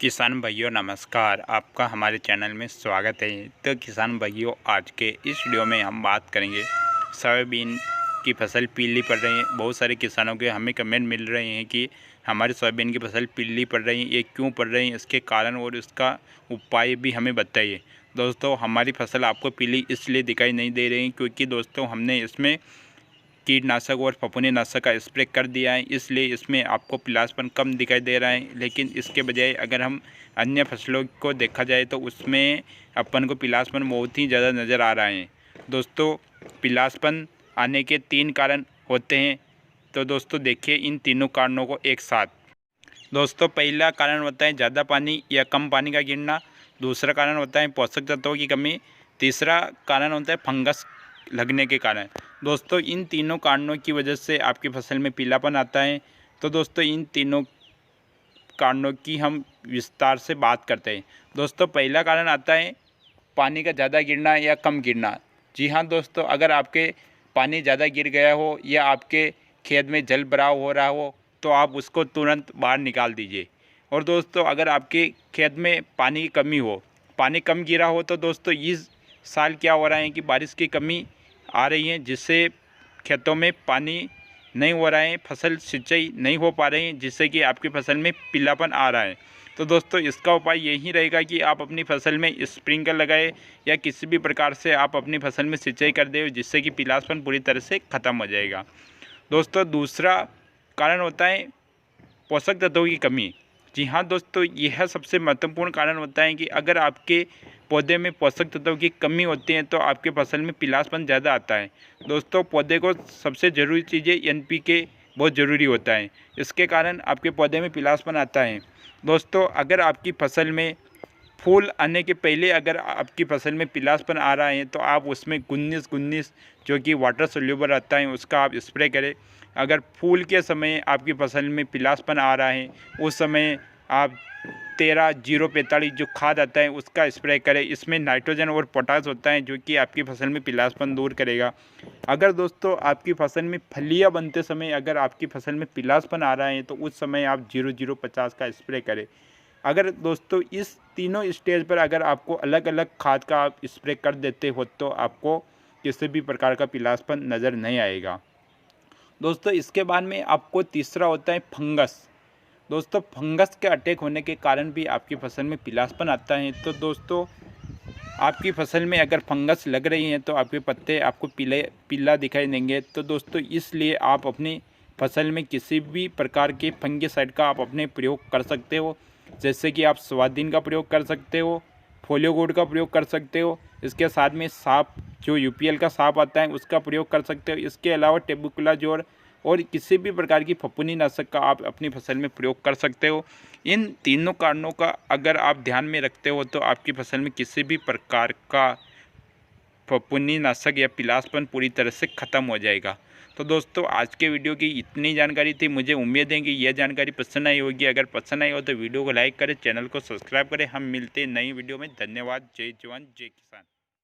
किसान भाइयों नमस्कार, आपका हमारे चैनल में स्वागत है। तो किसान भाइयों, आज के इस वीडियो में हम बात करेंगे सोयाबीन की फसल पीली पड़ रही है। बहुत सारे किसानों के हमें कमेंट मिल रहे हैं कि हमारी सोयाबीन की फसल पीली पड़ रही है, ये क्यों पड़ रही है, इसके कारण और इसका उपाय भी हमें बताइए। दोस्तों, हमारी फसल आपको पीली इसलिए दिखाई नहीं दे रही क्योंकि दोस्तों हमने इसमें कीटनाशक और फफूंदीनाशक का स्प्रे कर दिया है, इसलिए इसमें आपको पीलापन कम दिखाई दे रहा है। लेकिन इसके बजाय अगर हम अन्य फसलों को देखा जाए तो उसमें अपन को पीलापन बहुत ही ज़्यादा नज़र आ रहा है। दोस्तों, पीलापन आने के 3 कारण होते हैं। तो दोस्तों देखिए इन तीनों कारणों को एक साथ। दोस्तों, पहला कारण होता है ज़्यादा पानी या कम पानी का गिरना। दूसरा कारण होता है पोषक तत्वों की कमी। तीसरा कारण होता है फंगस लगने के कारण। दोस्तों, इन तीनों कारणों की वजह से आपकी फसल में पीलापन आता है। तो दोस्तों, इन तीनों कारणों की हम विस्तार से बात करते हैं। दोस्तों, पहला कारण आता है पानी का ज़्यादा गिरना या कम गिरना। जी हाँ दोस्तों, अगर आपके पानी ज़्यादा गिर गया हो या आपके खेत में जल भराव हो रहा हो तो आप उसको तुरंत बाहर निकाल दीजिए। और दोस्तों, अगर आपके खेत में पानी की कमी हो, पानी कम गिरा हो, तो दोस्तों इस साल क्या हो रहा है कि बारिश की कमी आ रही है, जिससे खेतों में पानी नहीं हो रहा है, फसल सिंचाई नहीं हो पा रही है, जिससे कि आपकी फसल में पीलापन आ रहा है। तो दोस्तों, इसका उपाय यही रहेगा कि आप अपनी फसल में स्प्रिंकलर लगाए या किसी भी प्रकार से आप अपनी फसल में सिंचाई कर दें, जिससे कि पीलापन पूरी तरह से ख़त्म हो जाएगा। दोस्तों, दूसरा कारण होता है पोषक तत्वों की कमी। जी हाँ दोस्तों, यह सबसे महत्वपूर्ण कारण होता है कि अगर आपके पौधे में पोषक तत्वों की कमी होती है तो आपके फसल में पीलापन ज़्यादा आता है। दोस्तों, पौधे को सबसे ज़रूरी चीज़ें NPK बहुत ज़रूरी होता है, इसके कारण आपके पौधे में पीलापन आता है। दोस्तों, अगर आपकी फसल में फूल आने के पहले अगर आपकी फसल में पीलापन आ रहा है तो आप उसमें 19-19 जो कि वाटर सोल्यूबल आता है उसका आप स्प्रे करें। अगर फूल के समय आपकी फसल में पीलापन आ रहा है उस समय आप 13-045 जो खाद आता है उसका स्प्रे करें। इसमें नाइट्रोजन और पोटास होता है जो कि आपकी फसल में पीलापन दूर करेगा। अगर दोस्तों आपकी फसल में फलियां बनते समय अगर आपकी फसल में पीलापन आ रहा है तो उस समय आप 0050 का स्प्रे करें। अगर दोस्तों इस तीनों स्टेज पर अगर आपको अलग अलग खाद का आप स्प्रे कर देते हो तो आपको किसी भी प्रकार का पीलापन नज़र नहीं आएगा। दोस्तों, इसके बाद में आपको तीसरा होता है फंगस। दोस्तों, फंगस के अटैक होने के कारण भी आपकी फसल में पीलापन आता है। तो दोस्तों, आपकी फसल में अगर फंगस लग रही है तो आपके पत्ते आपको पीला दिखाई देंगे। तो दोस्तों, इसलिए आप अपनी फसल में किसी भी प्रकार के फंगिसाइड का आप अपने प्रयोग कर सकते हो, जैसे कि आप स्वादिन का प्रयोग कर सकते हो, फोलियो गोल्ड का प्रयोग कर सकते हो। इसके साथ में सांप जो UPL का सांप आता है उसका प्रयोग कर सकते हो। इसके अलावा टेबुकुलाजोर और किसी भी प्रकार की फफूंदीनाशक का आप अपनी फसल में प्रयोग कर सकते हो। इन तीनों कारणों का अगर आप ध्यान में रखते हो तो आपकी फसल में किसी भी प्रकार का फफूंदीनाशक या पीलापन पूरी तरह से ख़त्म हो जाएगा। तो दोस्तों, आज के वीडियो की इतनी जानकारी थी। मुझे उम्मीद है कि यह जानकारी पसंद आई होगी। अगर पसंद आई हो तो वीडियो को लाइक करें, चैनल को सब्सक्राइब करें। हम मिलते हैं नई वीडियो में। धन्यवाद। जय जवान जय किसान।